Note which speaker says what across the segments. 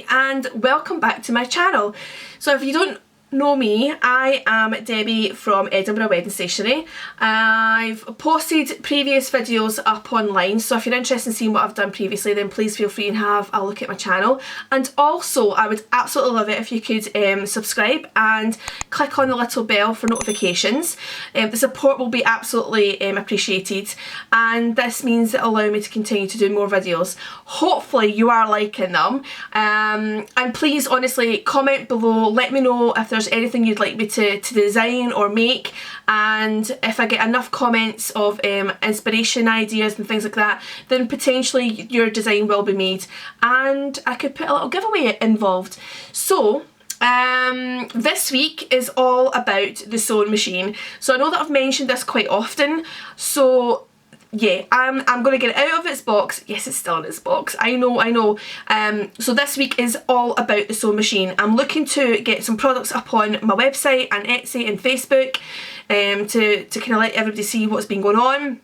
Speaker 1: Hi and welcome back to my channel. So if you don't know me, I am Debbie from Edinburgh Wedding Stationery. I've posted previous videos up online, so if you're interested in seeing what I've done previously, then please feel free and have a look at my channel. And also I would absolutely love it if you could subscribe and click on the little bell for notifications. The support will be absolutely appreciated, and this means it'll allow me to continue to do more videos. Hopefully you are liking them, and please honestly comment below, let me know if there's anything you'd like me to design or make, and if I get enough comments of inspiration ideas and things like that, then potentially your design will be made and I could put a little giveaway involved. So this week is all about the sewing machine. So I know that I've mentioned this quite often, so yeah, I'm going to get it out of its box. Yes, it's still in its box. I know. So this week is all about the sewing machine. I'm looking to get some products up on my website and Etsy and Facebook to kind of let everybody see what's been going on.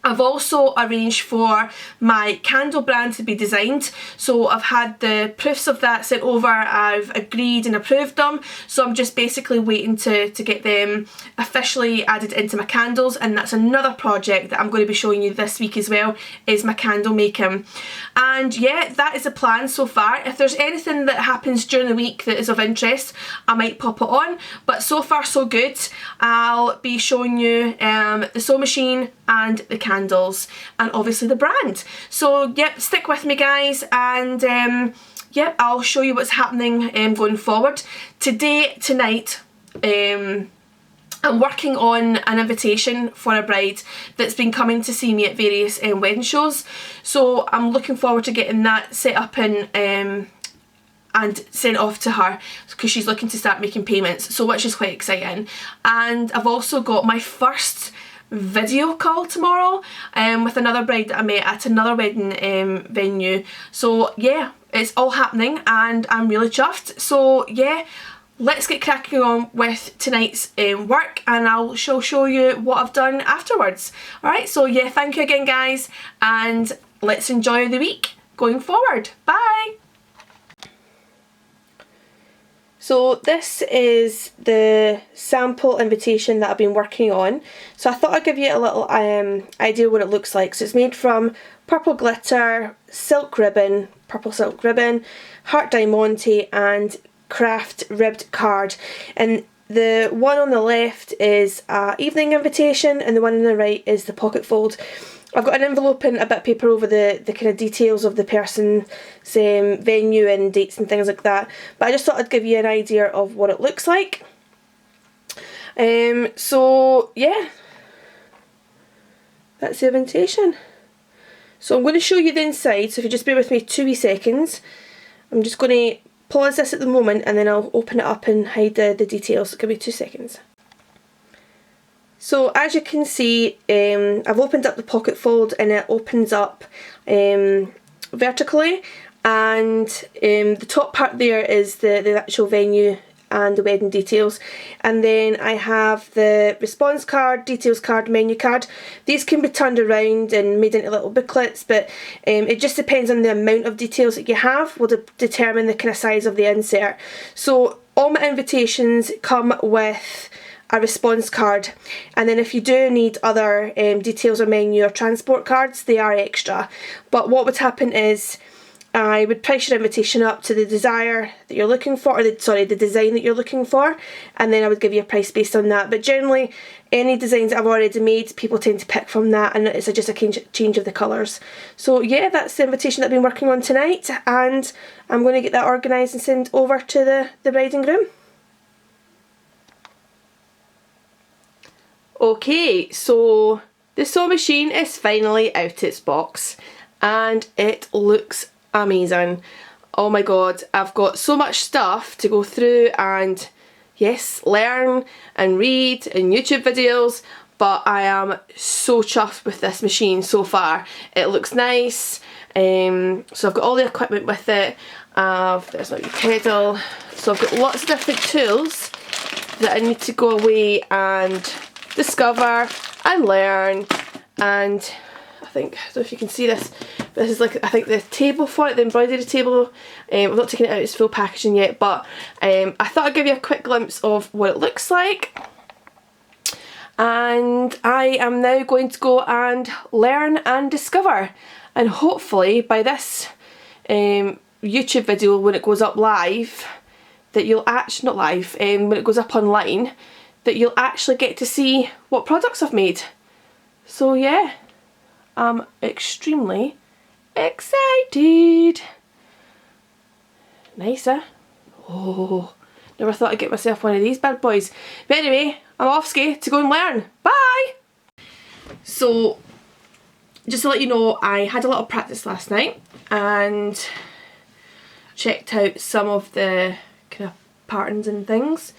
Speaker 1: I've also arranged for my candle brand to be designed, so I've had the proofs of that sent over, I've agreed and approved them, so I'm just basically waiting to get them officially added into my candles, and that's another project that I'm going to be showing you this week as well, is my candle making. And yeah, that is the plan so far. If there's anything that happens during the week that is of interest, I might pop it on, but so far so good. I'll be showing you the sewing machine and the candles and obviously the brand. So yep, stick with me guys, and yep, I'll show you what's happening going forward. Tonight, I'm working on an invitation for a bride that's been coming to see me at various wedding shows, so I'm looking forward to getting that set up and sent off to her, because she's looking to start making payments, so which is quite exciting. And I've also got my first video call tomorrow with another bride that I met at another wedding venue. So yeah, it's all happening and I'm really chuffed. So yeah, let's get cracking on with tonight's work, and I'll show you what I've done afterwards. Alright, so yeah, thank you again guys, and let's enjoy the week going forward. Bye! So this is the sample invitation that I've been working on. So I thought I'd give you a little idea what it looks like. So it's made from purple glitter, silk ribbon, purple silk ribbon, heart diamante and craft ribbed card. And the one on the left is an evening invitation, and the one on the right is the pocket fold. I've got an envelope and a bit of paper over the kind of details of the person's venue and dates and things like that, but I just thought I'd give you an idea of what it looks like. So yeah, that's the invitation. So I'm going to show you the inside, so if you just bear with me 2 wee seconds. I'm just going to pause this at the moment and then I'll open it up and hide the details. Give me 2 seconds. So as you can see, I've opened up the pocket fold and it opens up vertically, and the top part there is the actual venue and the wedding details, and then I have the response card, details card, menu card. These can be turned around and made into little booklets, but it just depends on the amount of details that you have will determine the kind of size of the insert. So all my invitations come with a response card, and then if you do need other details or menu or transport cards, they are extra. But what would happen is I would price your invitation up to the desire that you're looking for, or the design that you're looking for, and then I would give you a price based on that. But generally any designs that I've already made, people tend to pick from that, and it's just a change of the colours. So yeah, that's the invitation that I've been working on tonight, and I'm going to get that organised and send over to the bride and groom. Okay, so the sewing machine is finally out its box and it looks amazing. Oh my god, I've got so much stuff to go through and yes, learn and read and YouTube videos, but I am so chuffed with this machine so far. It looks nice, so I've got all the equipment with it. There's my pedal, so I've got lots of different tools that I need to go away and discover and learn. And I think, I don't know if you can see this, but This is like, I think the table for it, the embroidery table. I've not taken it out its full packaging yet, but I thought I'd give you a quick glimpse of what it looks like. And I am now going to go and learn and discover, and hopefully by this YouTube video, when it goes up live, that you'll actually, not live, when it goes up online, that you'll actually get to see what products I've made. So yeah, I'm extremely excited. Nice, eh? Oh, never thought I'd get myself one of these bad boys. But anyway, I'm off ski to go and learn. Bye! So, just to let you know, I had a lot of practice last night and checked out some of the kind of patterns and things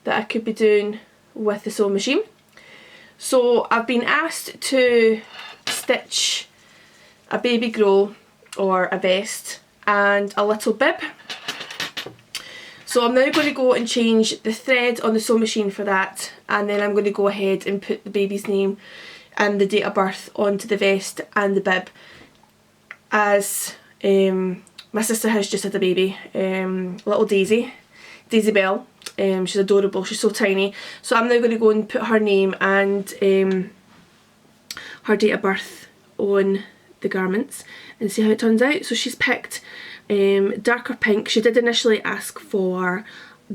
Speaker 1: that I could be doing with the sewing machine. So I've been asked to stitch a baby grow or a vest and a little bib. So I'm now going to go and change the thread on the sewing machine for that, and then I'm going to go ahead and put the baby's name and the date of birth onto the vest and the bib, as my sister has just had a baby, little Daisy Belle. She's adorable, she's so tiny. So I'm now going to go and put her name and her date of birth on the garments and see how it turns out. So she's picked darker pink. She did initially ask for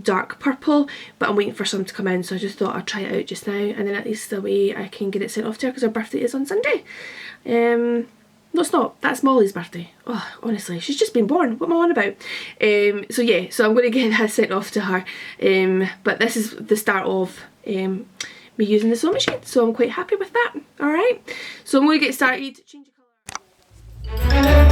Speaker 1: dark purple, but I'm waiting for some to come in, so I just thought I'd try it out just now, and then at least the way I can get it sent off to her, because her birthday is on Sunday. No, it's not. That's Molly's birthday. Oh, honestly, she's just been born. What am I on about? So yeah, so I'm going to get that sent off to her. But this is the start of me using the sewing machine, so I'm quite happy with that. Alright, so I'm going to get started. Change the colour.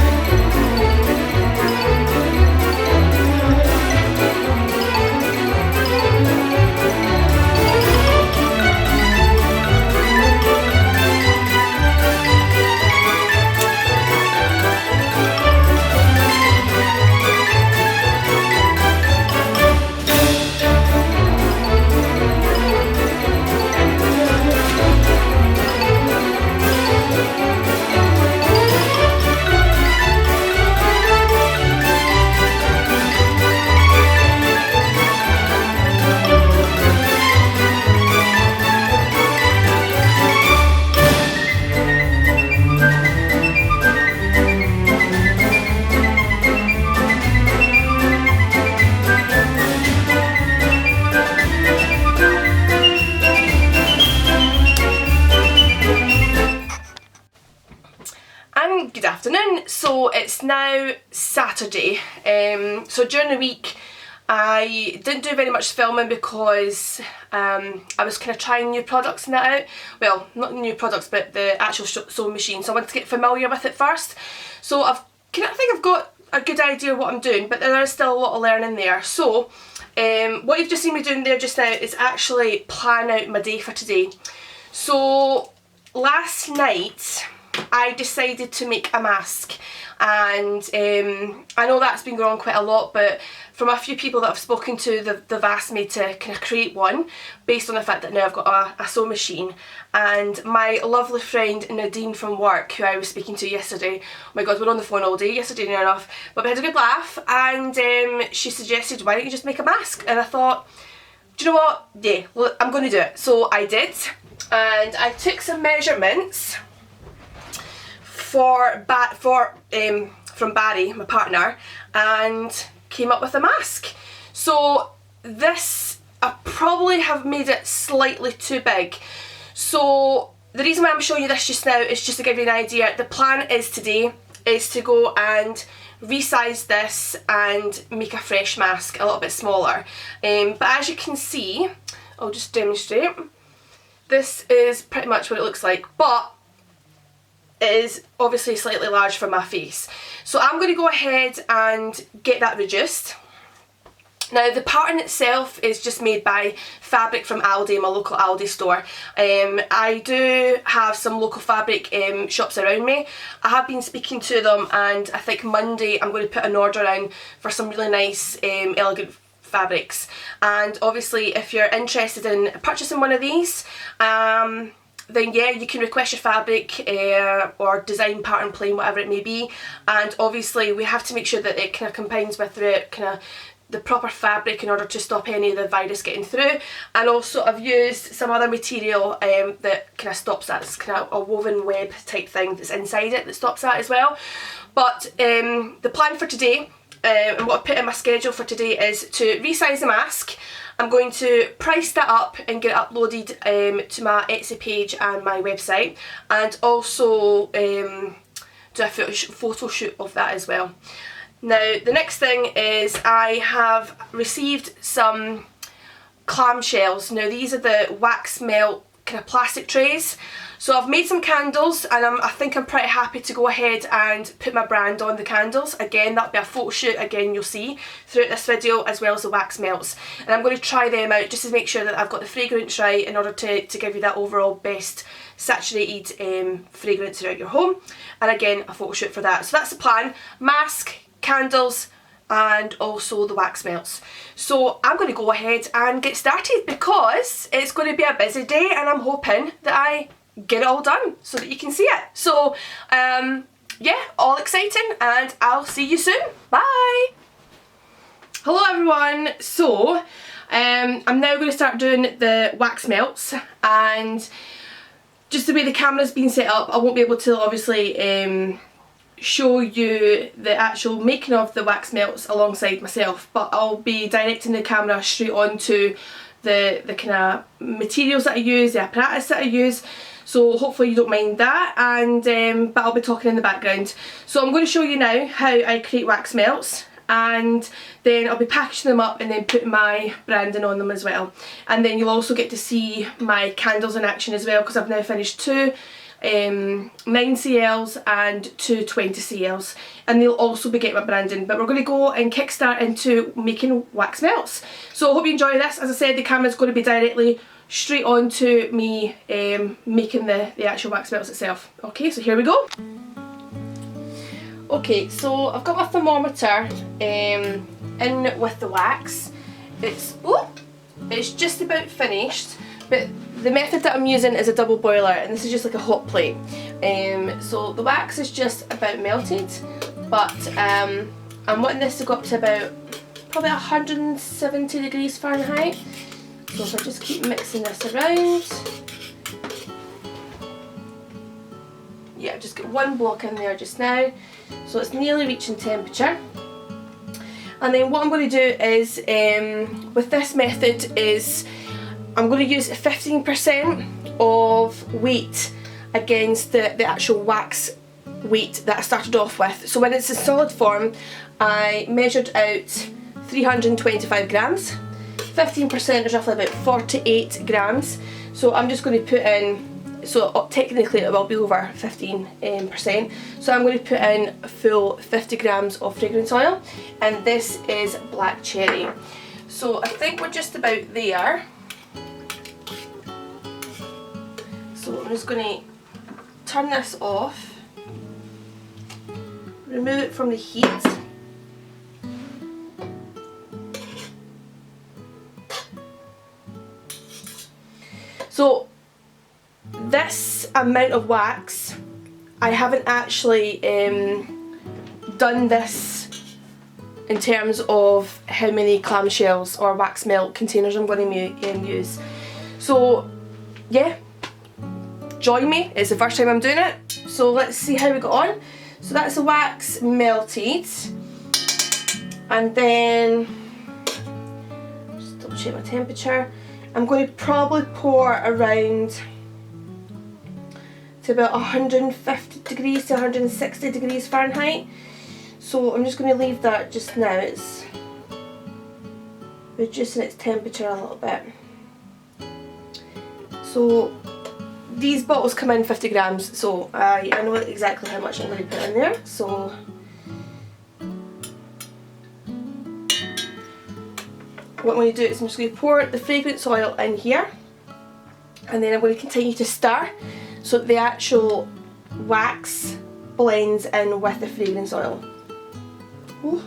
Speaker 1: Good afternoon. So it's now Saturday, so during the week I didn't do very much filming because I was kind of trying new products and that out. Well, not new products, but the actual sewing machine, so I wanted to get familiar with it first. So I think I've got a good idea of what I'm doing, but there is still a lot of learning there. So what you've just seen me doing there just now is actually plan out my day for today. So last night I decided to make a mask, and I know that's been going on quite a lot, but from a few people that I've spoken to, they've asked me to kind of create one based on the fact that now I've got a sewing machine. And my lovely friend Nadine from work, who I was speaking to yesterday, oh my god, we're on the phone all day yesterday, near enough, but we had a good laugh, and she suggested, why don't you just make a mask? And I thought, do you know what, yeah, look, I'm going to do it. So I did, and I took some measurements from Barry, my partner, and came up with a mask. So this, I probably have made it slightly too big. So the reason why I'm showing you this just now is just to give you an idea. The plan is today is to go and resize this and make a fresh mask a little bit smaller. But as you can see, I'll just demonstrate. This is pretty much what it looks like, but it is obviously slightly large for my face. So I'm going to go ahead and get that reduced. Now the pattern itself is just made by fabric from Aldi, my local Aldi store. I do have some local fabric shops around me. I have been speaking to them, and I think Monday I'm going to put an order in for some really nice elegant fabrics. And obviously if you're interested in purchasing one of these, then yeah, you can request your fabric or design pattern plain, whatever it may be. And obviously we have to make sure that it kind of combines with the proper fabric in order to stop any of the virus getting through. And also I've used some other material that kind of stops that. It's kind of a woven web type thing that's inside it that stops that as well. But the plan for today and what I put in my schedule for today is to resize the mask. I'm going to price that up and get it uploaded to my Etsy page and my website, and also do a photo shoot of that as well. Now the next thing is I have received some clamshells. Now these are the wax melt kind of plastic trays. So I've made some candles, and I think I'm pretty happy to go ahead and put my brand on the candles. Again, that'll be a photo shoot, again you'll see throughout this video, as well as the wax melts. And I'm going to try them out just to make sure that I've got the fragrance right in order to give you that overall best saturated fragrance throughout your home. And again, a photo shoot for that. So that's the plan: mask, candles, and also the wax melts. So I'm going to go ahead and get started because it's going to be a busy day, and I'm hoping that I get it all done so that you can see it. So yeah, all exciting, and I'll see you soon. Bye! Hello everyone. So I'm now going to start doing the wax melts, and just the way the camera's been set up, I won't be able to obviously show you the actual making of the wax melts alongside myself, but I'll be directing the camera straight onto the kind of materials that I use, the apparatus that I use. So hopefully you don't mind that, and but I'll be talking in the background. So I'm going to show you now how I create wax melts, and then I'll be packaging them up and then putting my branding on them as well. And then you'll also get to see my candles in action as well, because I've now finished two 9cls and two 20cls, and they'll also be getting my branding. But we're going to go and kickstart into making wax melts. So I hope you enjoy this. As I said, the camera's going to be directly straight on to me making the actual wax melts itself. Okay, so here we go. Okay, so I've got my thermometer in with the wax. It's just about finished, but the method that I'm using is a double boiler, and this is just like a hot plate. So the wax is just about melted, but I'm wanting this to go up to about probably 170 degrees Fahrenheit. So if I just keep mixing this around, yeah, just get one block in there just now, so it's nearly reaching temperature. And then what I'm going to do is, with this method, is I'm going to use 15% of weight against the actual wax weight that I started off with. So when it's a solid form, I measured out 325 grams. 15% is roughly about 48 grams. So I'm just going to put in, so technically it will be over 15%. So I'm going to put in a full 50 grams of fragrance oil, and this is black cherry. So I think we're just about there. So I'm just going to turn this off, remove it from the heat. So this amount of wax, I haven't actually done this in terms of how many clamshells or wax melt containers I'm going to use. So yeah, join me, it's the first time I'm doing it, so let's see how we got on. So that's the wax melted, and then just double check my temperature. I'm going to probably pour around to about 150 degrees to 160 degrees Fahrenheit. So I'm just going to leave that just now. It's reducing its temperature a little bit. So these bottles come in 50 grams, so I know exactly how much I'm going to put in there. So what I'm going to do is I'm just going to pour the fragrance oil in here, and then I'm going to continue to stir so that the actual wax blends in with the fragrance oil. Ooh.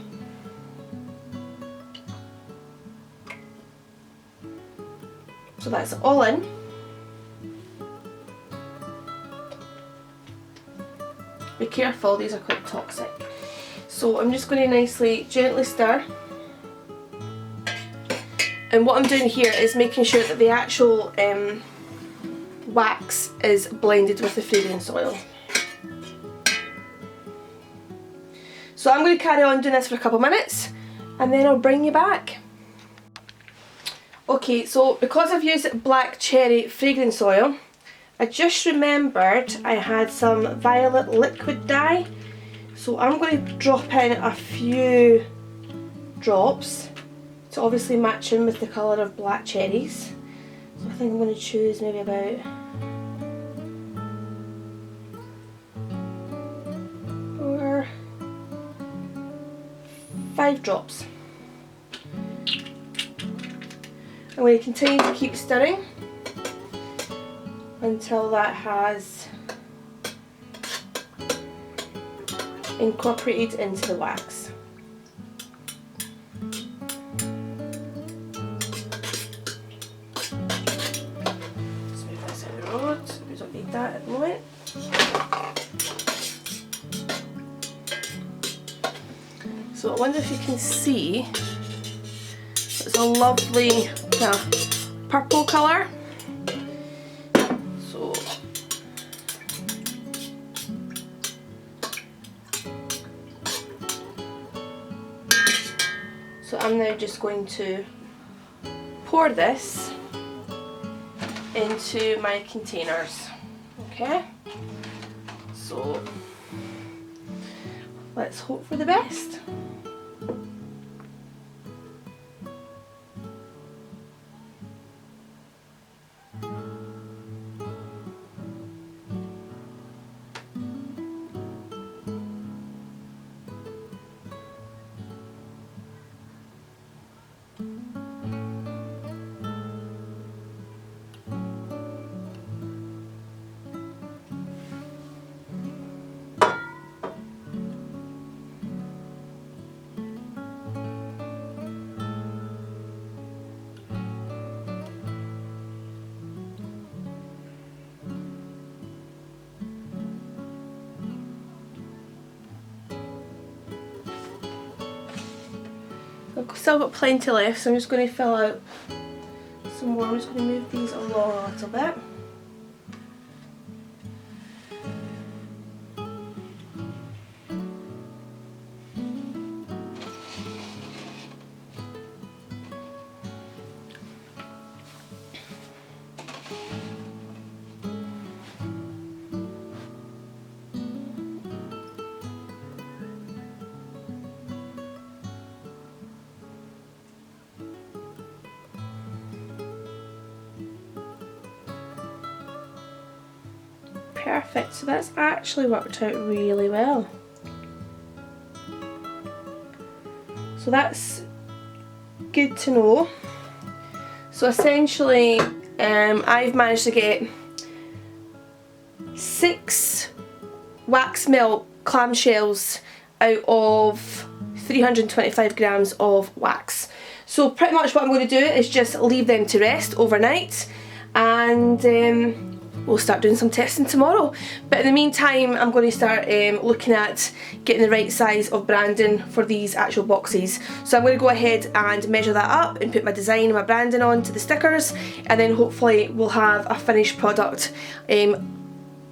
Speaker 1: So that's all in. be careful, these are quite toxic. So I'm just going to nicely, gently stir. And what I'm doing here is making sure that the actual wax is blended with the fragrance oil. So I'm going to carry on doing this for a couple of minutes and then I'll bring you back. Okay, so because I've used black cherry fragrance oil, I just remembered I had some violet liquid dye. So I'm going to drop in a few drops to obviously match in with the colour of black cherries. So I think I'm going to choose maybe about 4, 5 drops. I'm going to continue to keep stirring until that has incorporated into the wax. Let's move this out of the road, we don't need that at the moment. So I wonder if you can see, it's a lovely purple colour. So I'm now just going to pour this into my containers. Okay, so let's hope for the best. I've still got plenty left, so I'm just going to fill out some more. I'm just going to move these along a little bit. Perfect, so that's actually worked out really well. So that's good to know. So essentially I've managed to get 6 wax melt clamshells out of 325 grams of wax. So pretty much what I'm going to do is just leave them to rest overnight, and we'll start doing some testing tomorrow. But in the meantime, I'm going to start looking at getting the right size of branding for these actual boxes. So I'm going to go ahead and measure that up and put my design and my branding on to the stickers, and then hopefully we'll have a finished product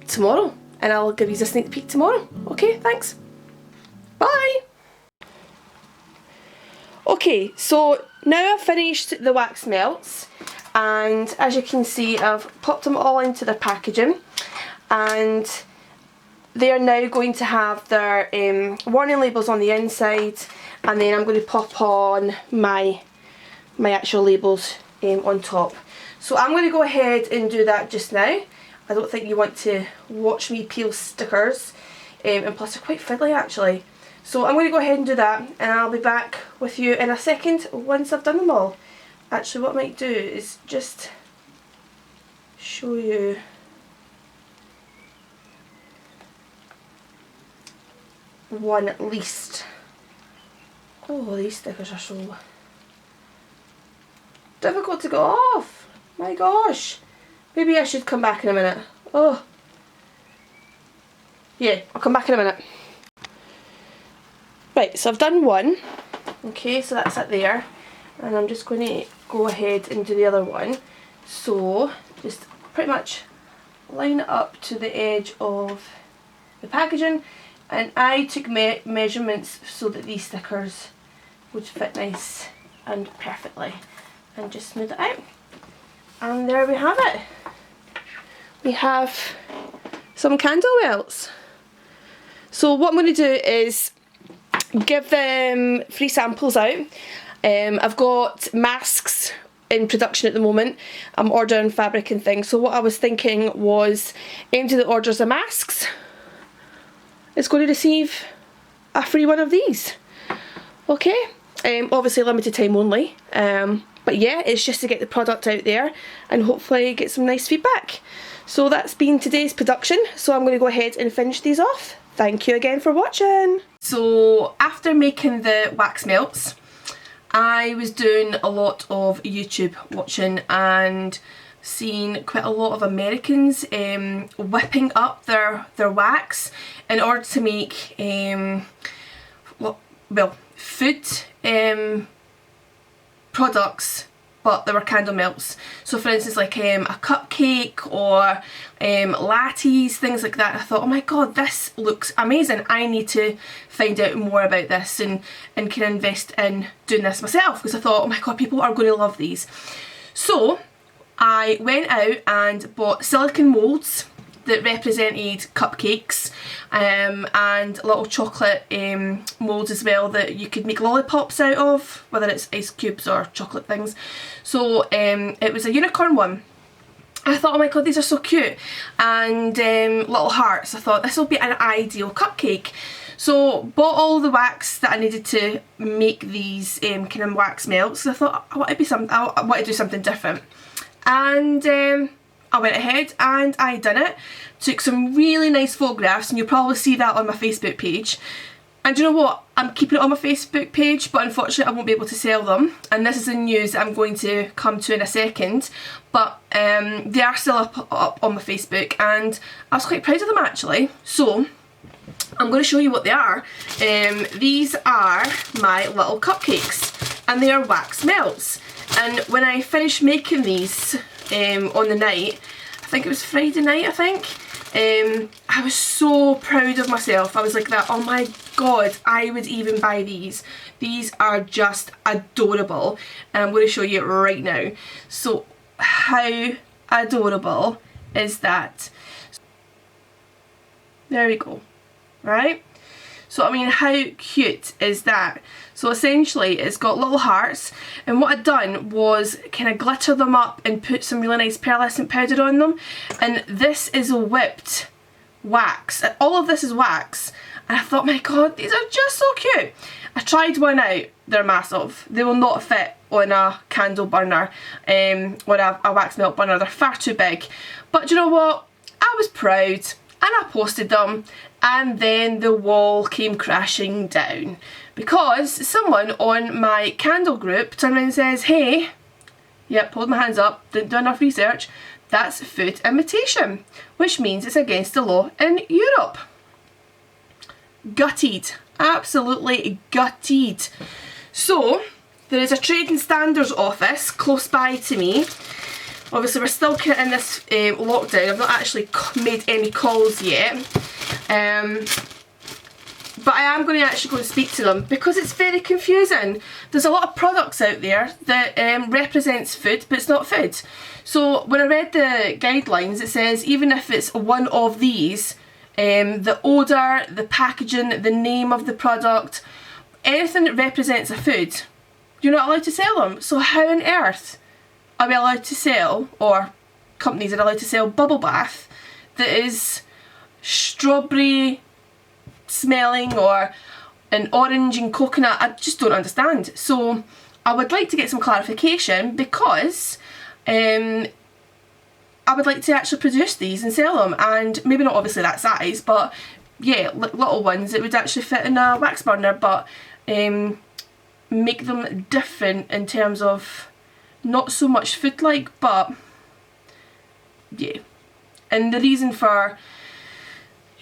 Speaker 1: tomorrow, and I'll give you a sneak peek tomorrow. Okay, thanks. Bye. Okay, so now I've finished the wax melts, and as you can see I've popped them all into their packaging, and they are now going to have their warning labels on the inside, and then I'm going to pop on my actual labels on top. So I'm going to go ahead and do that just now. I don't think you want to watch me peel stickers, and plus they're quite fiddly actually. So I'm going to go ahead and do that, and I'll be back with you in a second once I've done them all. Actually, what I might do is just show you one at least. Oh, these stickers are so difficult to get off. My gosh. Maybe I should come back in a minute. Oh. yeah, I'll come back in a minute. Right, so I've done one. Okay, so that's it there. And I'm just going to go ahead and do the other one. So, just pretty much line it up to the edge of the packaging. And I took measurements so that these stickers would fit nice and perfectly. And just smooth it out. And there we have it. We have some candle welts. So what I'm going to do is give them free samples out. I've got masks in production at the moment. I'm ordering fabric and things. So what I was thinking was anybody that orders the masks is going to receive a free one of these. Okay, obviously limited time only. But yeah, it's just to get the product out there and hopefully get some nice feedback. So that's been today's production. So I'm going to go ahead and finish these off. Thank you again for watching. So after making the wax melts, I was doing a lot of YouTube watching and seeing quite a lot of Americans whipping up their wax in order to make food products, but they were candle melts. So for instance, like a cupcake or lattes, things like that. I thought, oh my god, this looks amazing. I need to find out more about this and can invest in doing this myself, because I thought, oh my god, people are going to love these. So I went out and bought silicone moulds that represented cupcakes and little chocolate moulds as well that you could make lollipops out of, whether it's ice cubes or chocolate things. So it was a unicorn one. I thought, oh my god, these are so cute. And little hearts. I thought this will be an ideal cupcake. So bought all the wax that I needed to make these kind of wax melts. I thought I want to do something different. And I went ahead and I done it. Took some really nice photographs, and you'll probably see that on my Facebook page. And you know what? I'm keeping it on my Facebook page, but unfortunately I won't be able to sell them. And this is the news that I'm going to come to in a second. But they are still up on my Facebook, and I was quite proud of them actually. So I'm going to show you what they are. These are my little cupcakes, and they are wax melts. And when I finished making these on the night, I think it was Friday night, I think, I was so proud of myself. I was like that, oh my god, I would even buy these. These are just adorable, and I'm going to show you it right now. So how adorable is that? There we go. Right? So I mean, how cute is that? So essentially it's got little hearts, and what I'd done was kind of glitter them up and put some really nice pearlescent powder on them. And this is a whipped wax. All of this is wax, and I thought, my god, these are just so cute. I tried one out. They're massive. They will not fit on a candle burner or a wax melt burner. They're far too big. But you know what? I was proud, and I posted them, and then the wall came crashing down because someone on my candle group turned around and says, hey, yep, hold my hands up, didn't do enough research, that's food imitation, which means it's against the law in Europe. Gutted, absolutely gutted. So there is a trade and standards office close by to me. Obviously we're still kind of in this lockdown. I've not actually made any calls yet, but I am going to actually go and speak to them because it's very confusing. There's a lot of products out there that represents food, but it's not food. So when I read the guidelines, it says even if it's one of these, the odour, the packaging, the name of the product, anything that represents a food, you're not allowed to sell them. So how on earth are we allowed to sell, or companies are allowed to sell, bubble bath that is strawberry smelling or an orange and coconut? I just don't understand. So I would like to get some clarification, because I would like to actually produce these and sell them, and maybe not obviously that size, but yeah, little ones that would actually fit in a wax burner, but make them different in terms of not so much food like, but yeah. And the reason for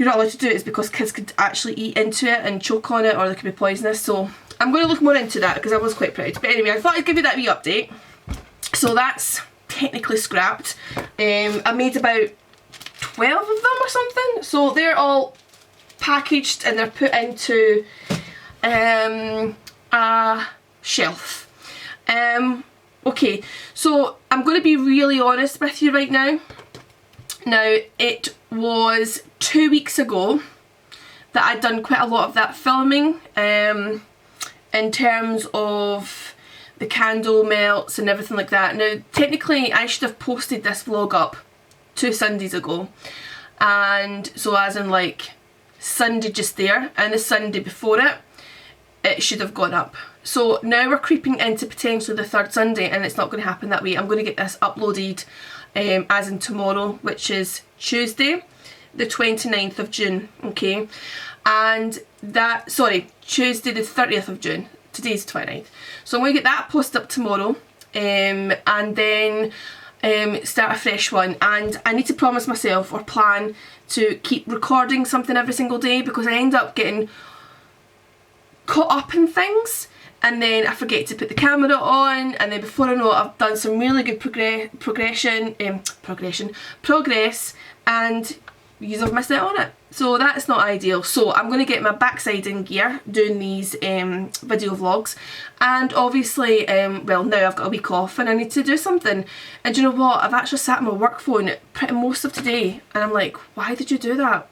Speaker 1: you're not allowed to do it is because kids could actually eat into it and choke on it, or they could be poisonous. So I'm going to look more into that because I was quite proud. But anyway, I thought I'd give you that wee update. So that's technically scrapped. I made about 12 of them or something. So they're all packaged and they're put into a shelf. Okay, so I'm going to be really honest with you right now. Now, it was 2 weeks ago that I'd done quite a lot of that filming in terms of the candle melts and everything like that. Now, technically I should have posted this vlog up 2 Sundays ago, and so as in like Sunday just there and the Sunday before it, it should have gone up. So now we're creeping into potentially the 3rd Sunday, and it's not going to happen that way. I'm going to get this uploaded as in tomorrow, which is Tuesday the 29th of June, okay? And that, sorry, Tuesday the 30th of June. Today's the 29th. So I'm going to get that post up tomorrow, and then start a fresh one. And I need to promise myself or plan to keep recording something every single day, because I end up getting caught up in things and then I forget to put the camera on, and then before I know it, I've done some really good progress, and you have missed out on it. So that's not ideal. So I'm going to get my backside in gear doing these video vlogs, and obviously well, now I've got a week off and I need to do something. And do you know what, I've actually sat on my work phone pretty most of today, and I'm like, why did you do that?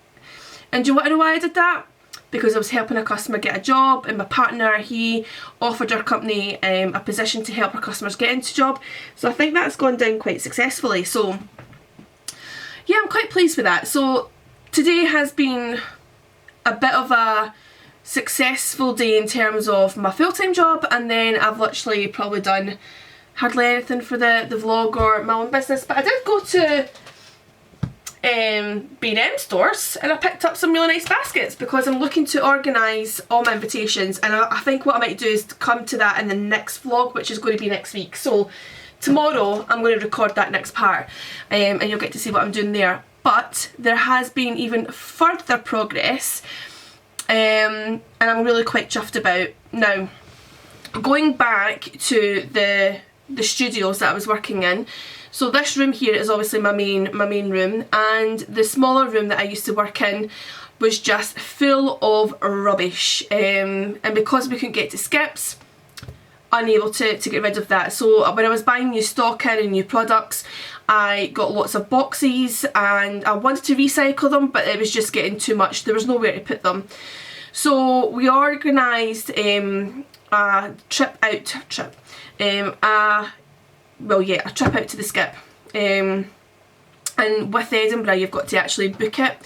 Speaker 1: And do you want to know why I did that? Because I was helping a customer get a job, and my partner, he offered our company a position to help our customers get into a job. So I think that's gone down quite successfully. So yeah, I'm quite pleased with that. So today has been a bit of a successful day in terms of my full-time job, and then I've literally probably done hardly anything for the vlog or my own business. But I did go to B&M stores and I picked up some really nice baskets, because I'm looking to organise all my invitations, and I think what I might do is come to that in the next vlog, which is going to be next week. So tomorrow I'm going to record that next part, and you'll get to see what I'm doing there. But there has been even further progress, and I'm really quite chuffed about. Now, going back to the studios that I was working in, so this room here is obviously my main room, and the smaller room that I used to work in was just full of rubbish, and because we couldn't get to skips, unable to get rid of that. So when I was buying new stock in and new products, I got lots of boxes and I wanted to recycle them, but it was just getting too much. There was nowhere to put them. So we organised a trip out to the skip. And with Edinburgh, you've got to actually book it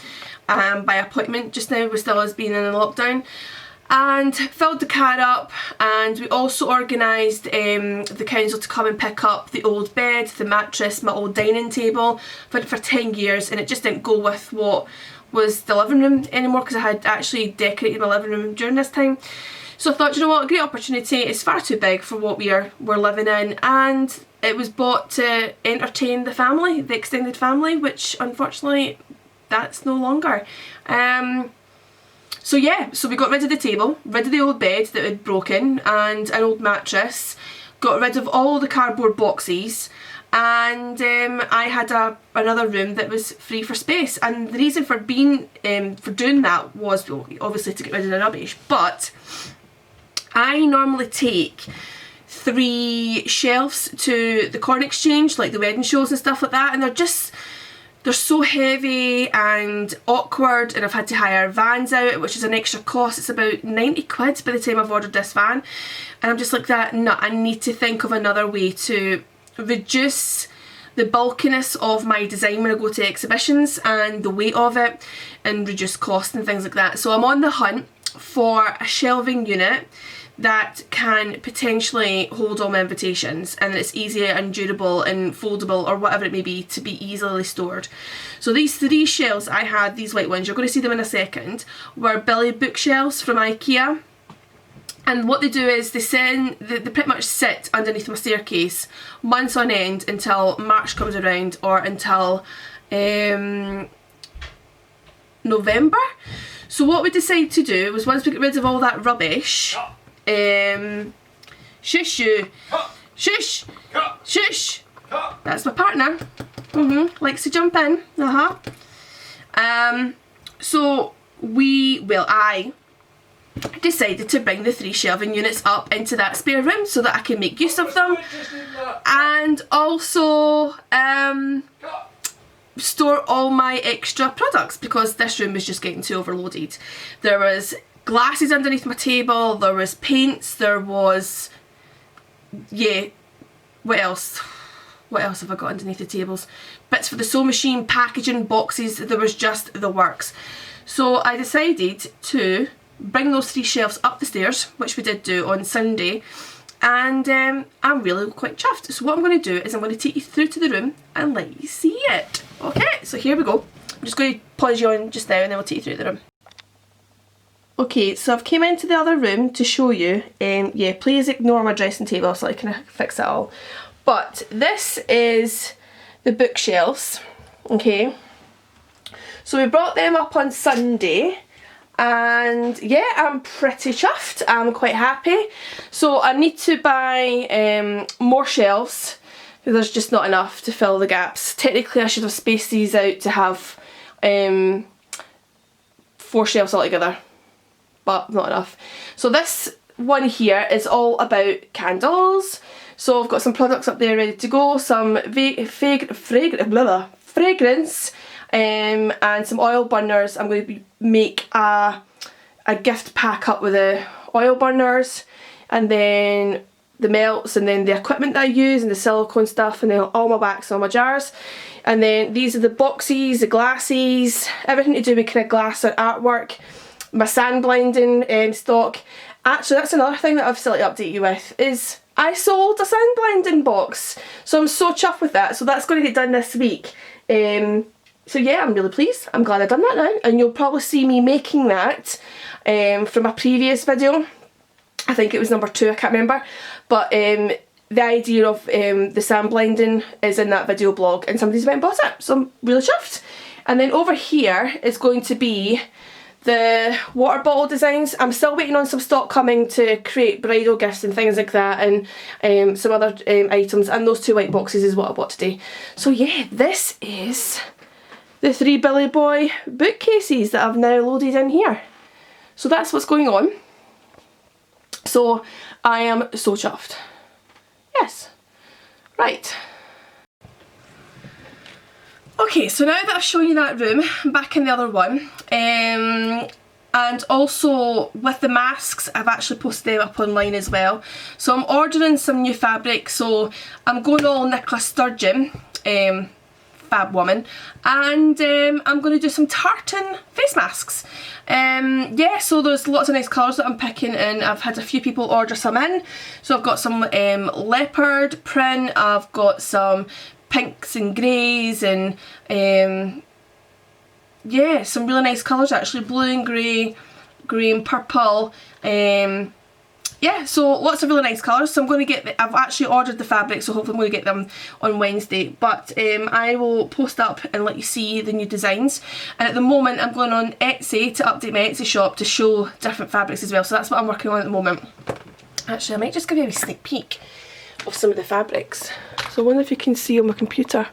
Speaker 1: by appointment just now, with still us being in a lockdown. And filled the car up, and we also organised the council to come and pick up the old bed, the mattress, my old dining table. I've had it for 10 years and it just didn't go with what was the living room anymore, because I had actually decorated my living room during this time. So I thought, you know what, a great opportunity. It's far too big for what we're living in, and it was bought to entertain the family, the extended family, which unfortunately that's no longer. So yeah, so we got rid of the table, rid of the old bed that had broken and an old mattress, got rid of all the cardboard boxes, and I had another room that was free for space. And the reason for doing that was obviously to get rid of the rubbish, but I normally take 3 shelves to the corn exchange, like the wedding shows and stuff like that, and they're so heavy and awkward, and I've had to hire vans out, which is an extra cost. It's about 90 quid by the time I've ordered this van, and I'm just like that, no, I need to think of another way to reduce the bulkiness of my design when I go to exhibitions and the weight of it, and reduce cost and things like that. So I'm on the hunt for a shelving unit that can potentially hold all my invitations, and it's easy and durable and foldable or whatever it may be to be easily stored. So these 3 shelves I had, these white ones, you're going to see them in a second, were Billy bookshelves from IKEA. And what they do is they pretty much sit underneath my staircase months on end until March comes around, or until November. So what we decided to do was, once we get rid of all that rubbish, shush you, shush, shush, that's my partner, likes to jump in, so I decided to bring the 3 shelving units up into that spare room so that I can make use of them, and also store all my extra products, because this room was just getting too overloaded. There was glasses underneath my table, there was paints, there was, yeah, what else have I got underneath the tables? Bits for the sewing machine, packaging, boxes, there was just the works. So I decided to bring those 3 shelves up the stairs, which we did do on Sunday, and I'm really quite chuffed. So what I'm going to do is I'm going to take you through to the room and let you see it. Okay, so here we go. I'm just going to pause you on just now and then we'll take you through the room. Okay, so I've came into the other room to show you, yeah, please ignore my dressing table so I can fix it all. But this is the bookshelves, okay. So we brought them up on Sunday, and yeah, I'm pretty chuffed. I'm quite happy. So I need to buy more shelves, because there's just not enough to fill the gaps. Technically I should have spaced these out to have 4 shelves altogether, but not enough. So this one here is all about candles. So I've got some products up there ready to go, some fragrance, and some oil burners. I'm going to make a gift pack up with the oil burners, and then the melts, and then the equipment that I use, and the silicone stuff, and then all my wax, all my jars. And then these are the boxes, the glasses, everything to do with kind of glass or artwork, my sand blending stock. Actually, that's another thing that I've still to update you with, is I sold a sand blending box. So I'm so chuffed with that. So that's going to get done this week. So yeah, I'm really pleased. I'm glad I've done that now. And you'll probably see me making that from a previous video. I think it was number 2, I can't remember. But the idea of the sand blending is in that video blog, and somebody's went and bought it. So I'm really chuffed. And then over here is going to be the water bottle designs. I'm still waiting on some stock coming to create bridal gifts and things like that, and some other items, and those 2 white boxes is what I bought today. So yeah, this is the 3 Billy Boy bookcases that I've now loaded in here. So that's what's going on. So I am so chuffed. Yes. Right. Okay, so now that I've shown you that room, I'm back in the other one, and also with the masks, I've actually posted them up online as well. So I'm ordering some new fabric, so I'm going all Nicola Sturgeon, fab woman, and I'm going to do some tartan face masks. Yeah, so there's lots of nice colours that I'm picking, and I've had a few people order some in. So I've got some leopard print, I've got some pinks and greys, and yeah, some really nice colours actually, blue and grey, grey and purple, yeah, so lots of really nice colours. So I'm going to get I've actually ordered the fabric, so hopefully I'm going to get them on Wednesday, but I will post up and let you see the new designs. And at the moment I'm going on Etsy to update my Etsy shop to show different fabrics as well, so that's what I'm working on at the moment. Actually, I might just give you a sneak peek of some of the fabrics. So I wonder if you can see on my computer.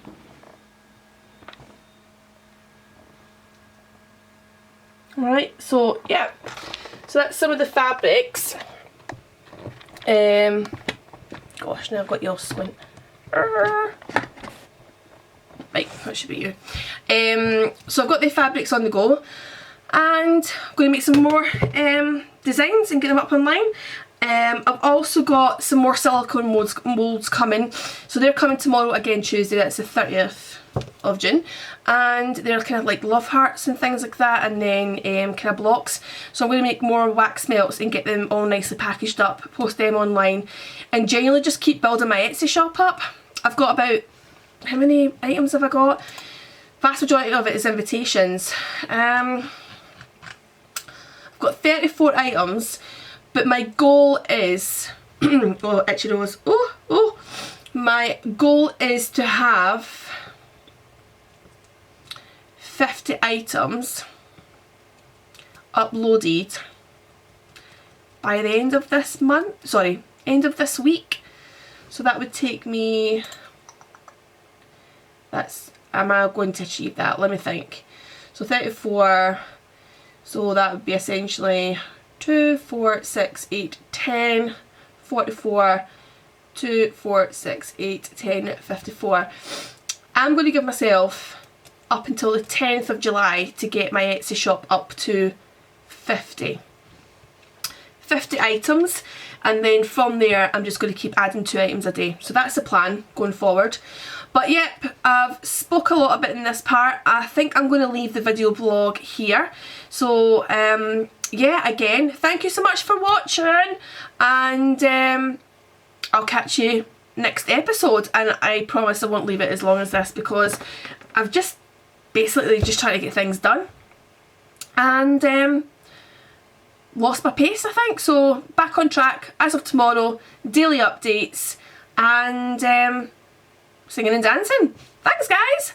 Speaker 1: Right, so yeah, so that's some of the fabrics. Gosh, now I've got you all squint. Right, that should be you. So I've got the fabrics on the go, and I'm going to make some more designs and get them up online. I've also got some more silicone moulds coming, so they're coming tomorrow, again Tuesday, that's the 30th of June, and they're kind of like love hearts and things like that, and then kind of blocks. So I'm going to make more wax melts and get them all nicely packaged up, post them online, and genuinely just keep building my Etsy shop up. I've got about, how many items have I got? Vast majority of it is invitations. I've got 34 items. But my goal is, oh, itchy nose, my goal is to have 50 items uploaded by the end of this month, sorry, end of this week. So that would take me, am I going to achieve that? Let me think. So 34, so that would be essentially 2, 4, 6, 8, 10, 44, 2, 4, 6, 8, 10, 54. I'm going to give myself up until the 10th of July to get my Etsy shop up to 50 items, and then from there I'm just going to keep adding 2 items a day. So that's the plan going forward. But yep, I've spoke a lot about in this part. I think I'm going to leave the video blog here. So yeah, again, thank you so much for watching, and I'll catch you next episode. And I promise I won't leave it as long as this, because I've just basically just trying to get things done, and lost my pace, I think. So back on track as of tomorrow, daily updates, and singing and dancing. Thanks guys!